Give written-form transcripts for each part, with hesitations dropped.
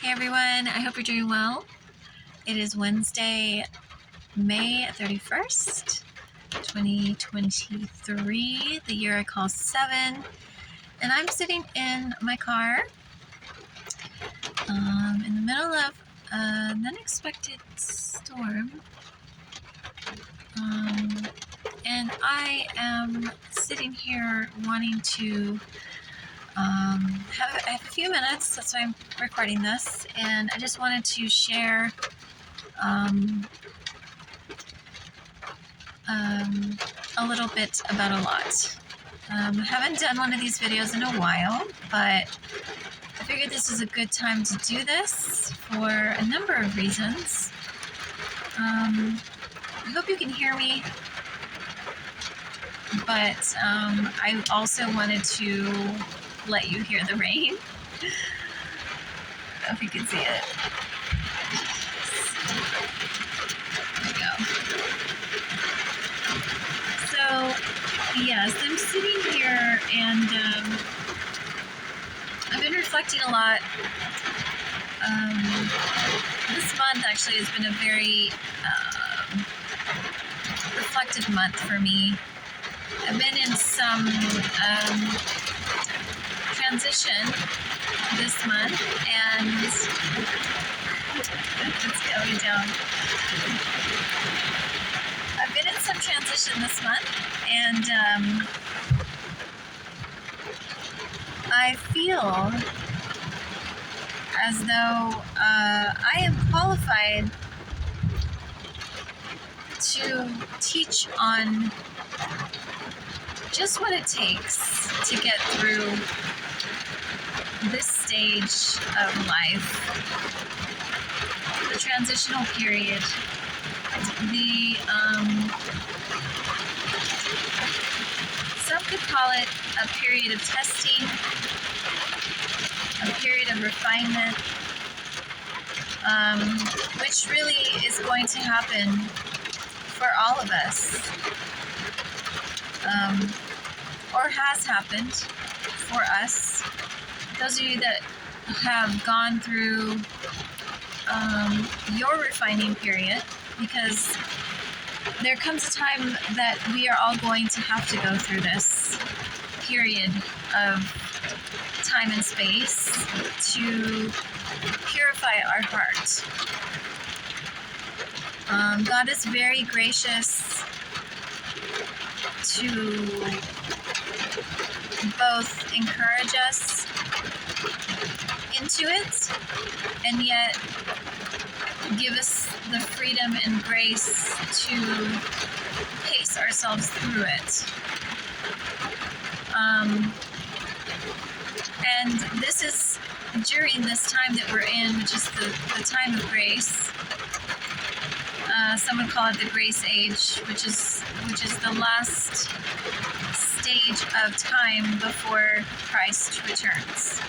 Hey everyone, I hope you're doing well. It is Wednesday, May 31st, 2023, the year I call 7, and I'm sitting in my car in the middle of an unexpected storm, and I am sitting here wanting to I have a few minutes. That's why I'm recording this, and I just wanted to share a little bit about a lot. I haven't done one of these videos in a while, but I figured this is a good time to do this for a number of reasons. I hope you can hear me, but I also wanted to let you hear the rain. I don't know if you can see it. There we go. So, yes, I'm sitting here and I've been reflecting a lot. This month actually has been a very reflective month for me. I've been in some transition this month, and it's going down. I've been in some transition this month, and I feel as though I am qualified to teach on just what it takes to get through this stage of life, the transitional period, some could call it a period of testing, a period of refinement, which really is going to happen for all of us, or has happened for us. Those of you that have gone through your refining period, because there comes a time that we are all going to have to go through this period of time and space to purify our heart. God is very gracious to both encourage us into it and yet give us the freedom and grace to pace ourselves through it. And this is during this time that we're in, which is the time of grace. Some would call it the grace age, which is the last stage of time before Christ returns.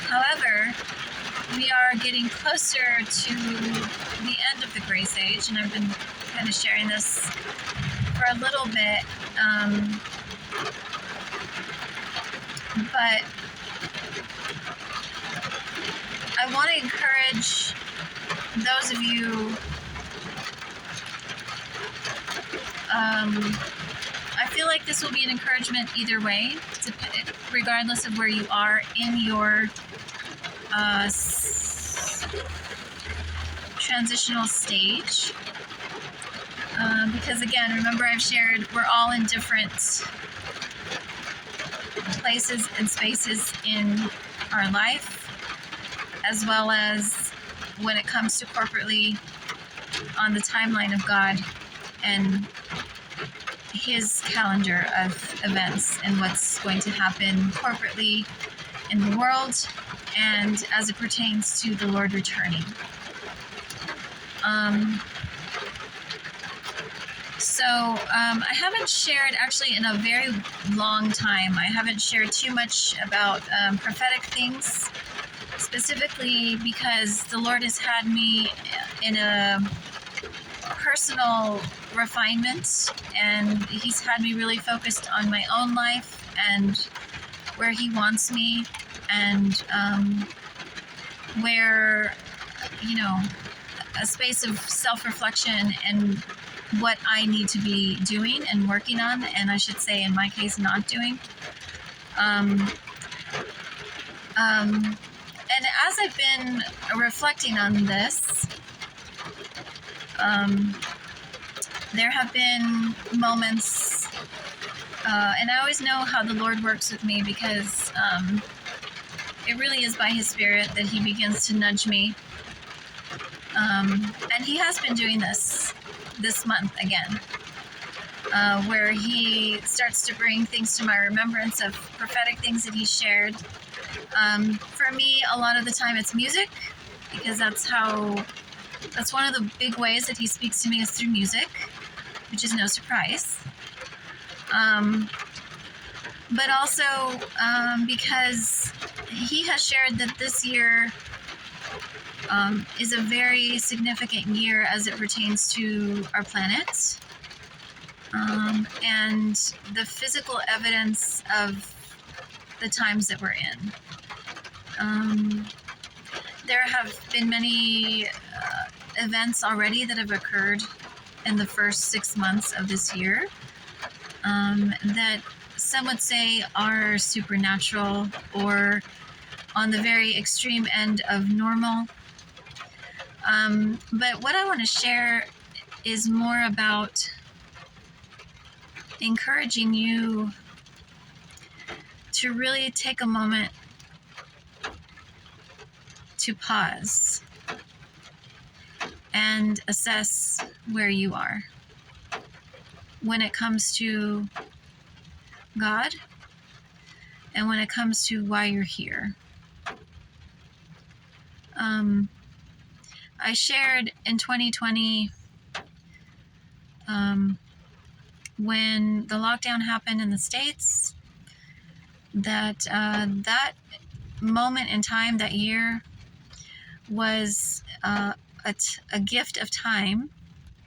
However, we are getting closer to the end of the grace age, and I've been kind of sharing this for a little bit, but I want to encourage those of you, I feel like this will be an encouragement either way, regardless of where you are in your transitional stage. Because again, remember I've shared we're all in different places and spaces in our life, as well as when it comes to corporately on the timeline of God and His calendar of events and what's going to happen corporately in the world and as it pertains to the Lord returning. I haven't shared actually in a very long time. I haven't shared too much about prophetic things, specifically because the Lord has had me in a personal refinement, and He's had me really focused on my own life and where He wants me, and where, you know, a space of self-reflection and what I need to be doing and working on, and I should say in my case not doing. And as I've been reflecting on this, there have been moments, and I always know how the Lord works with me, because it really is by His Spirit that He begins to nudge me. And He has been doing this month again, where He starts to bring things to my remembrance of prophetic things that He shared. For me, a lot of the time it's music, because that's one of the big ways that He speaks to me, is through music, which is no surprise. But also because He has shared that this year is a very significant year as it pertains to our planet, and the physical evidence of the times that we're in. There have been many events already that have occurred in the first 6 months of this year that some would say are supernatural, or on the very extreme end of normal. But what I want to share is more about encouraging you to really take a moment to pause and assess where you are when it comes to God, and when it comes to why you're here. I shared in 2020, when the lockdown happened in the States, that that moment in time, that year, was a gift of time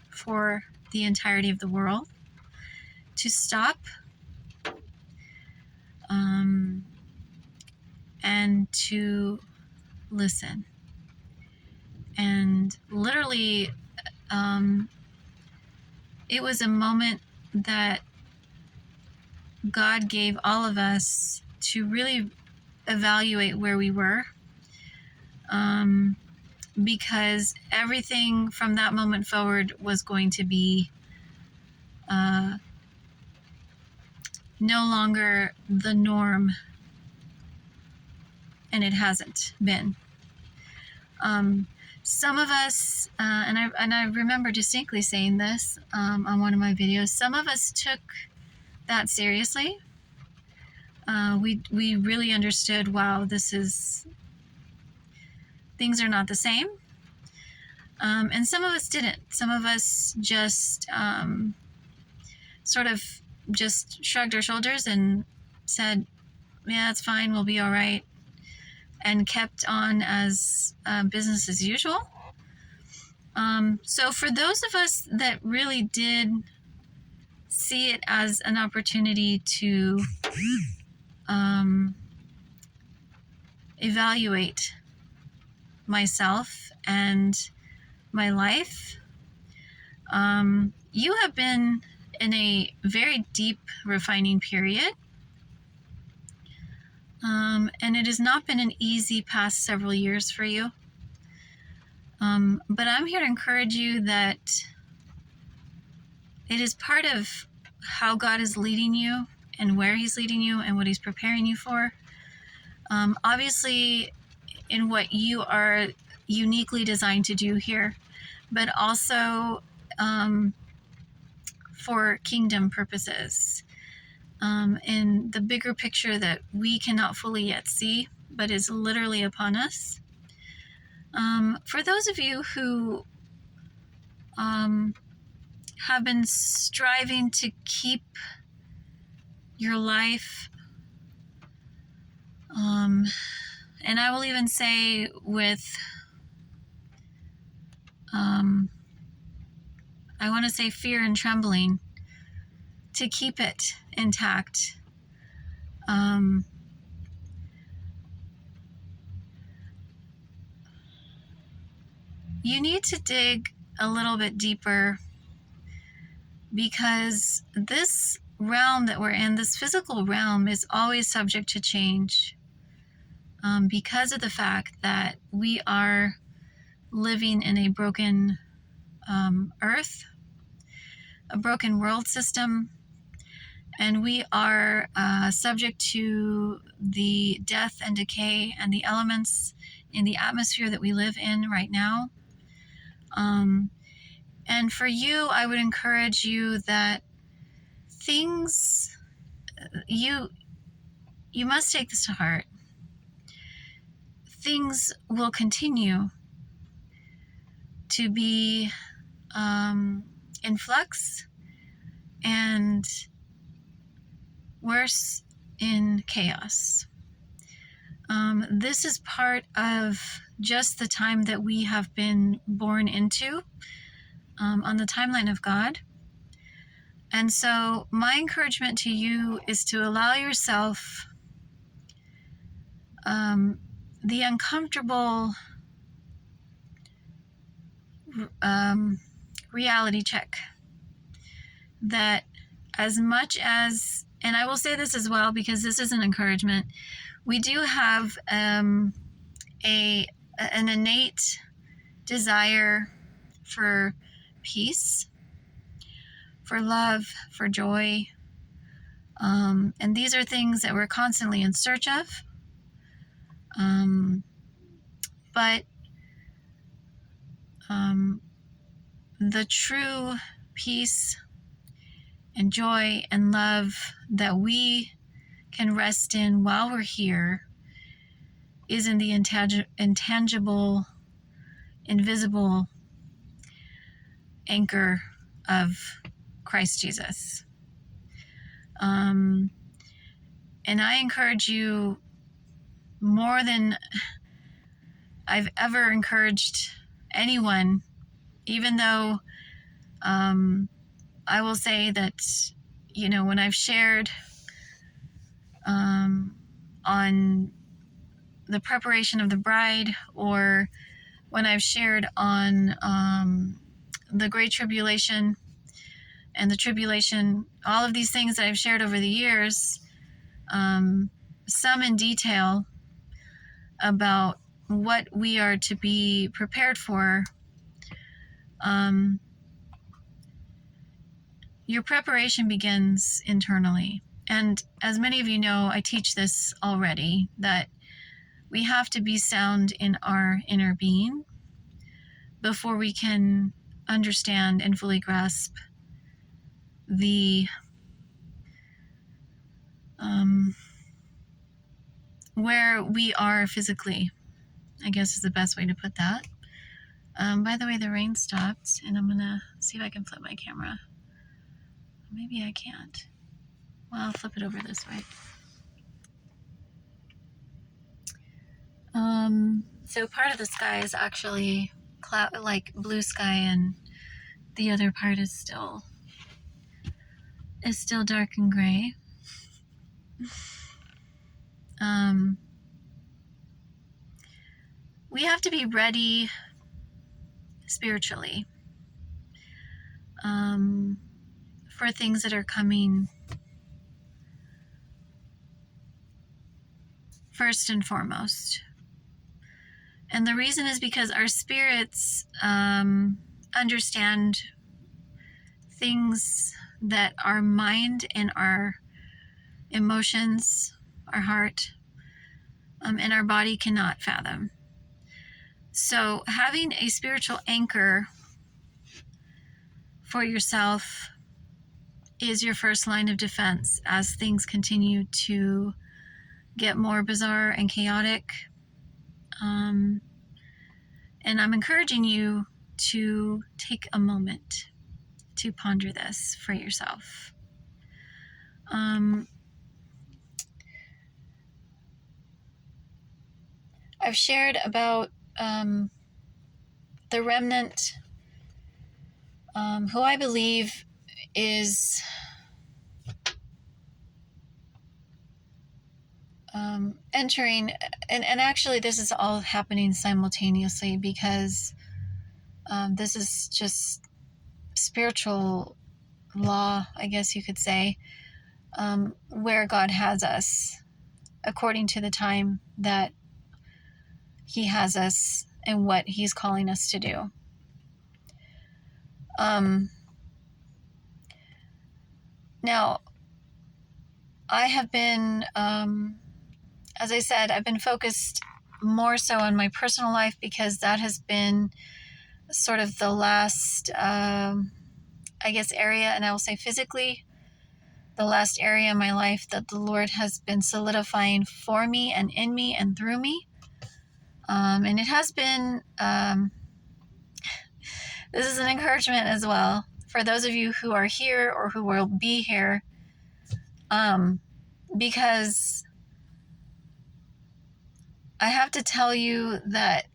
for the entirety of the world to stop and to listen. And literally, it was a moment that God gave all of us to really evaluate where we were, because everything from that moment forward was going to be no longer the norm, and it hasn't been. Some of us, and I remember distinctly saying this on one of my videos, some of us took that seriously. We really understood, wow, things are not the same. And some of us didn't. Some of us just sort of just shrugged our shoulders and said, yeah, it's fine, we'll be all right, and kept on as business as usual. So for those of us that really did see it as an opportunity to evaluate myself and my life, you have been in a very deep refining period, and it has not been an easy past several years for you. But I'm here to encourage you that it is part of how God is leading you, and where He's leading you, and what He's preparing you for. Obviously, in what you are uniquely designed to do here, but also for kingdom purposes, in the bigger picture that we cannot fully yet see, but is literally upon us. For those of you who have been striving to keep your life, and I will even say with, I want to say fear and trembling, to keep it intact. you need to dig a little bit deeper, because this realm that we're in, this physical realm, is always subject to change, because of the fact that we are living in a broken earth, a broken world system, and we are subject to the death and decay and the elements in the atmosphere that we live in right now. And for you, I would encourage you that things, you must take this to heart. Things will continue to be in flux and worse, in chaos. This is part of just the time that we have been born into, on the timeline of God. And so my encouragement to you is to allow yourself the uncomfortable reality check that, as much as, and I will say this as well because this is an encouragement, we do have an innate desire for peace, for love, for joy. And these are things that we're constantly in search of. But the true peace and joy and love that we can rest in while we're here is in the intangible, invisible anchor of Christ Jesus. And I encourage you more than I've ever encouraged anyone, even though I will say that, when I've shared on the preparation of the bride, or when I've shared on the Great Tribulation and the tribulation, all of these things that I've shared over the years, some in detail about what we are to be prepared for. Your preparation begins internally. And as many of you know, I teach this already, that we have to be sound in our inner being before we can understand and fully grasp the where we are physically, I guess is the best way to put that. By the way, the rain stopped, and I'm gonna see if I can flip my camera. Maybe I can't. Well, I'll flip it over this way. So part of the sky is actually cloud, like blue sky, and the other part is still dark and gray. We have to be ready spiritually for things that are coming first and foremost. And the reason is because our spirits understand things that our mind and our emotions, our heart, and our body cannot fathom. So having a spiritual anchor for yourself is your first line of defense as things continue to get more bizarre and chaotic. And I'm encouraging you to take a moment to ponder this for yourself. I've shared about the remnant, who I believe is entering, and actually this is all happening simultaneously, because This is just spiritual law, I guess you could say, where God has us according to the time that He has us and what He's calling us to do. Now, I have been, as I said, I've been focused more so on my personal life because that has been sort of the last, I guess, area, and I will say physically, the last area in my life that the Lord has been solidifying for me and in me and through me. And it has been, this is an encouragement as well for those of you who are here or who will be here, because I have to tell you that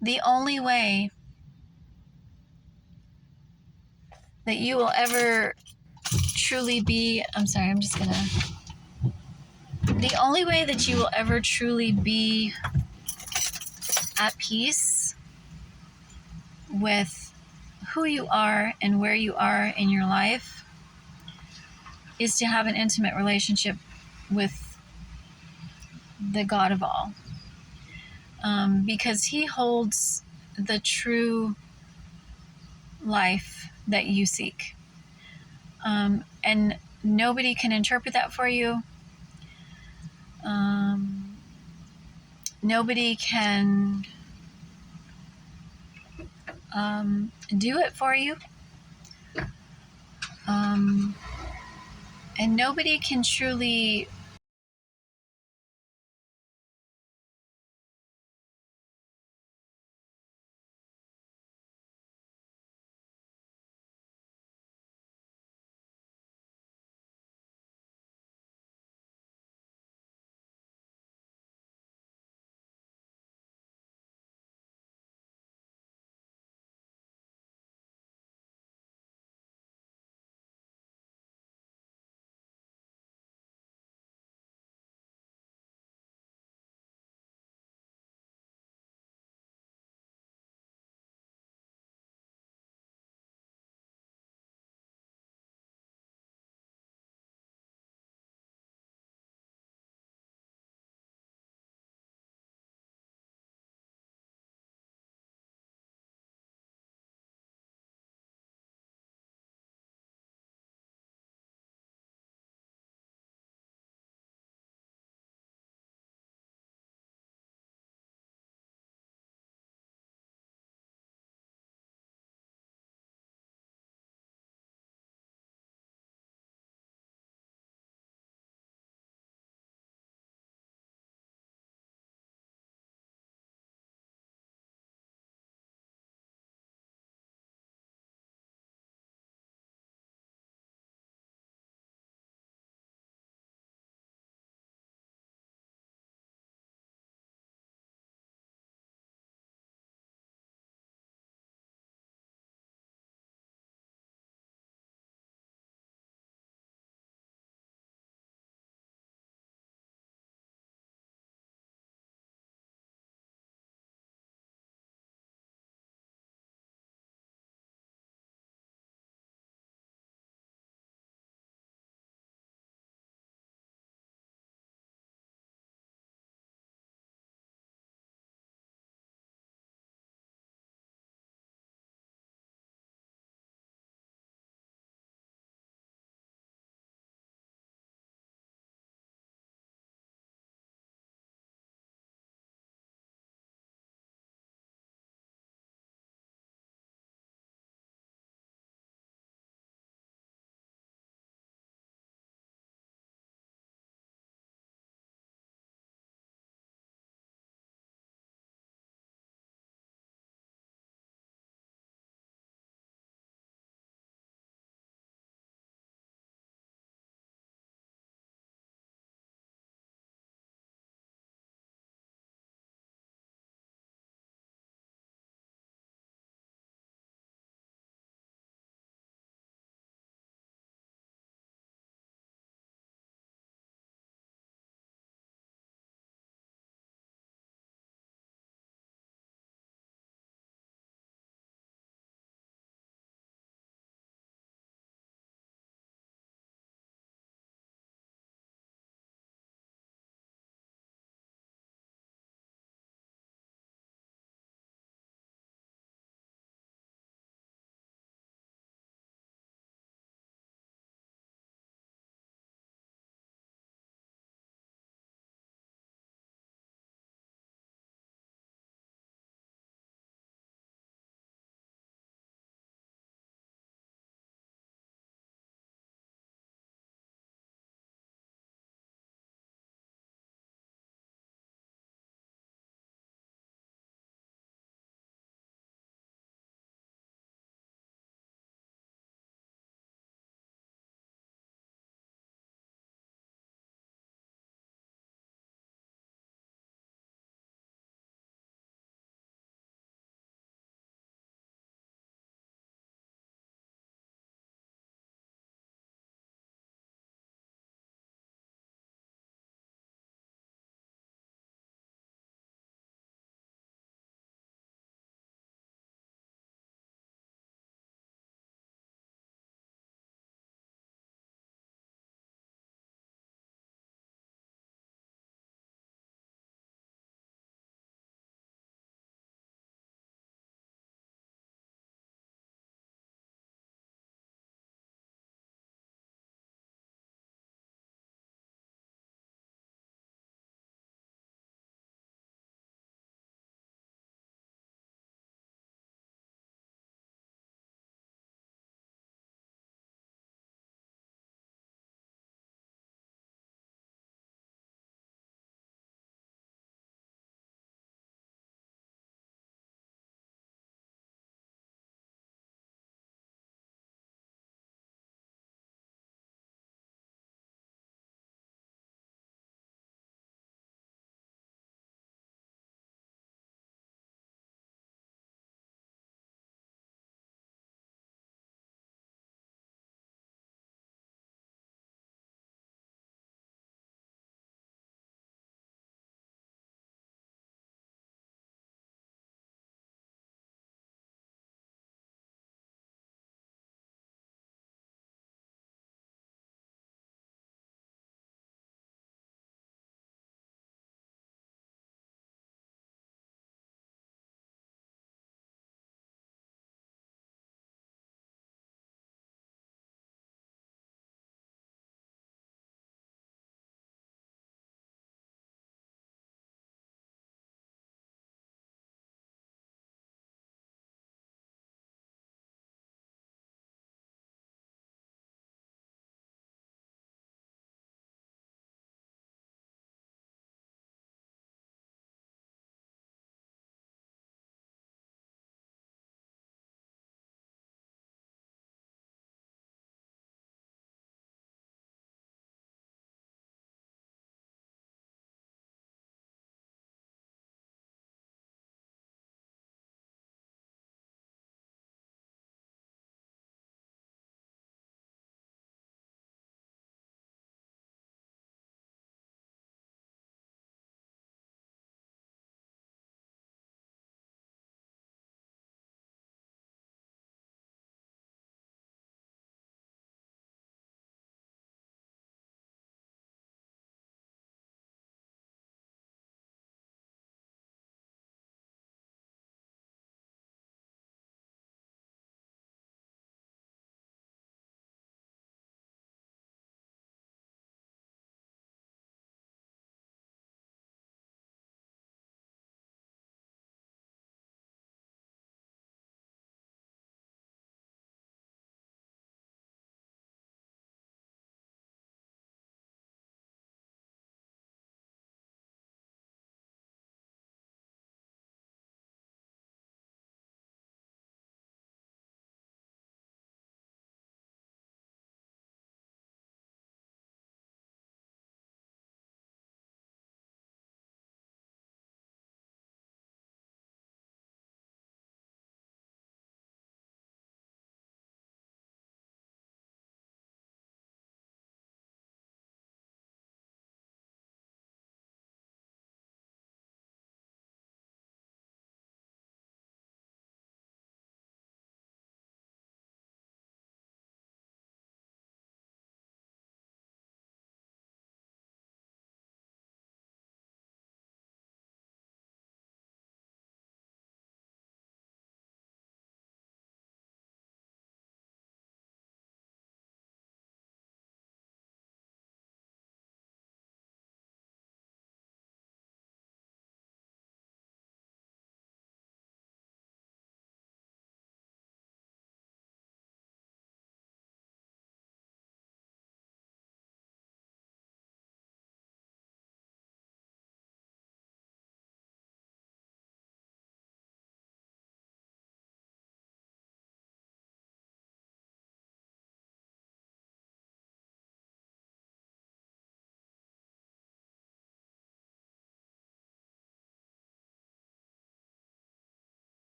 the only way that you will ever truly be, the only way that you will ever truly be at peace with who you are and where you are in your life is to have an intimate relationship with the God of all. Because He holds the true life that you seek. And nobody can interpret that for you. Nobody can do it for you. And nobody can truly